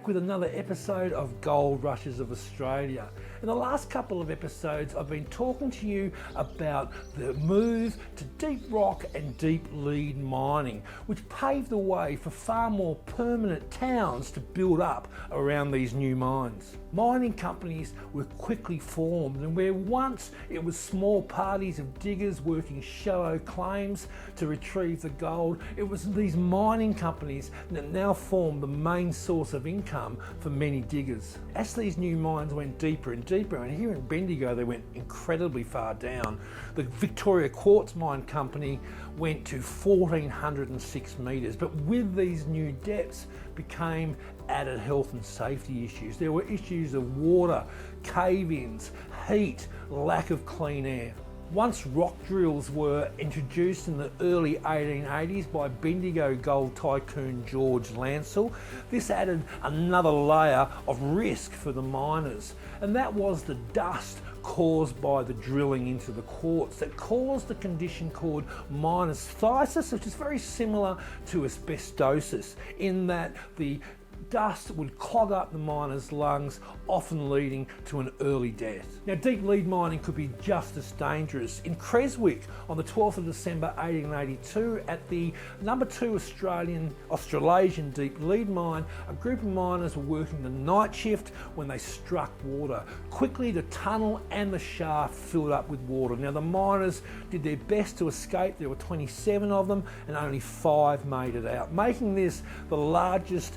back with another episode of Gold Rushes of Australia. In the last couple of episodes, I've been talking to you about the move to deep rock and deep lead mining, which paved the way for far more permanent towns to build up around these new mines. Mining companies were quickly formed, and where once it was small parties of diggers working shallow claims to retrieve the gold, it was these mining companies that now formed the main source of income for many diggers. As these new mines went deeper and deeper, and here in Bendigo they went incredibly far down, the Victoria Quartz Mine Company went to 1406 metres, but with these new depths became added health and safety issues. There were issues of water, cave-ins, heat, lack of clean air. Once rock drills were introduced in the early 1880s by Bendigo gold tycoon George Lancel, this added another layer of risk for the miners, and that was the dust caused by the drilling into the quartz that caused a condition called miners' phthisis, which is very similar to asbestosis in that the dust would clog up the miner's lungs, often leading to an early death. Now, deep lead mining could be just as dangerous. In Creswick, on the 12th of December 1882, at the number 2 Australasian deep lead mine, a group of miners were working the night shift when they struck water. Quickly, the tunnel and the shaft filled up with water. Now, the miners did their best to escape. There were 27 of them, and only 5 made it out, making this the largest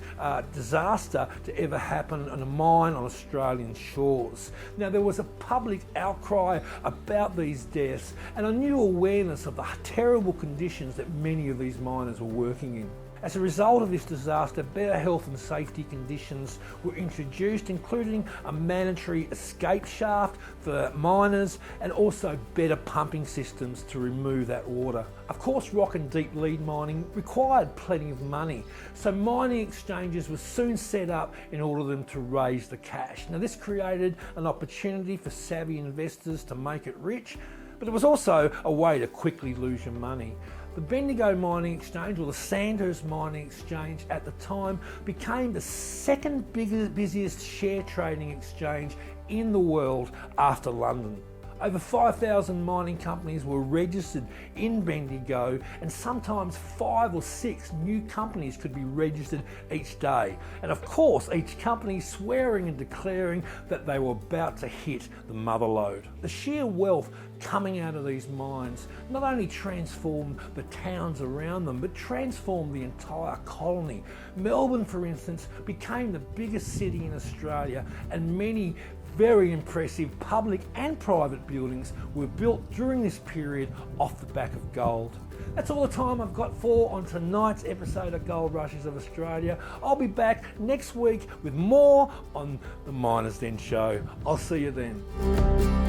disaster to ever happen in a mine on Australian shores. Now, there was a public outcry about these deaths and a new awareness of the terrible conditions that many of these miners were working in. As a result of this disaster, better health and safety conditions were introduced, including a mandatory escape shaft for miners and also better pumping systems to remove that water. Of course, rock and deep lead mining required plenty of money, so mining exchanges were soon set up in order for them to raise the cash. Now, this created an opportunity for savvy investors to make it rich, but it was also a way to quickly lose your money. The Bendigo Mining Exchange, or the Sandhurst Mining Exchange at the time, became the second busiest share trading exchange in the world after London. Over 5,000 mining companies were registered in Bendigo, and sometimes 5 or 6 new companies could be registered each day. And of course, each company swearing and declaring that they were about to hit the mother lode. The sheer wealth coming out of these mines not only transformed the towns around them, but transformed the entire colony. Melbourne, for instance, became the biggest city in Australia, and many very impressive public and private buildings were built during this period off the back of gold. That's all the time I've got for on tonight's episode of Gold Rushes of Australia. I'll be back next week with more on the Miners Den show. I'll see you then.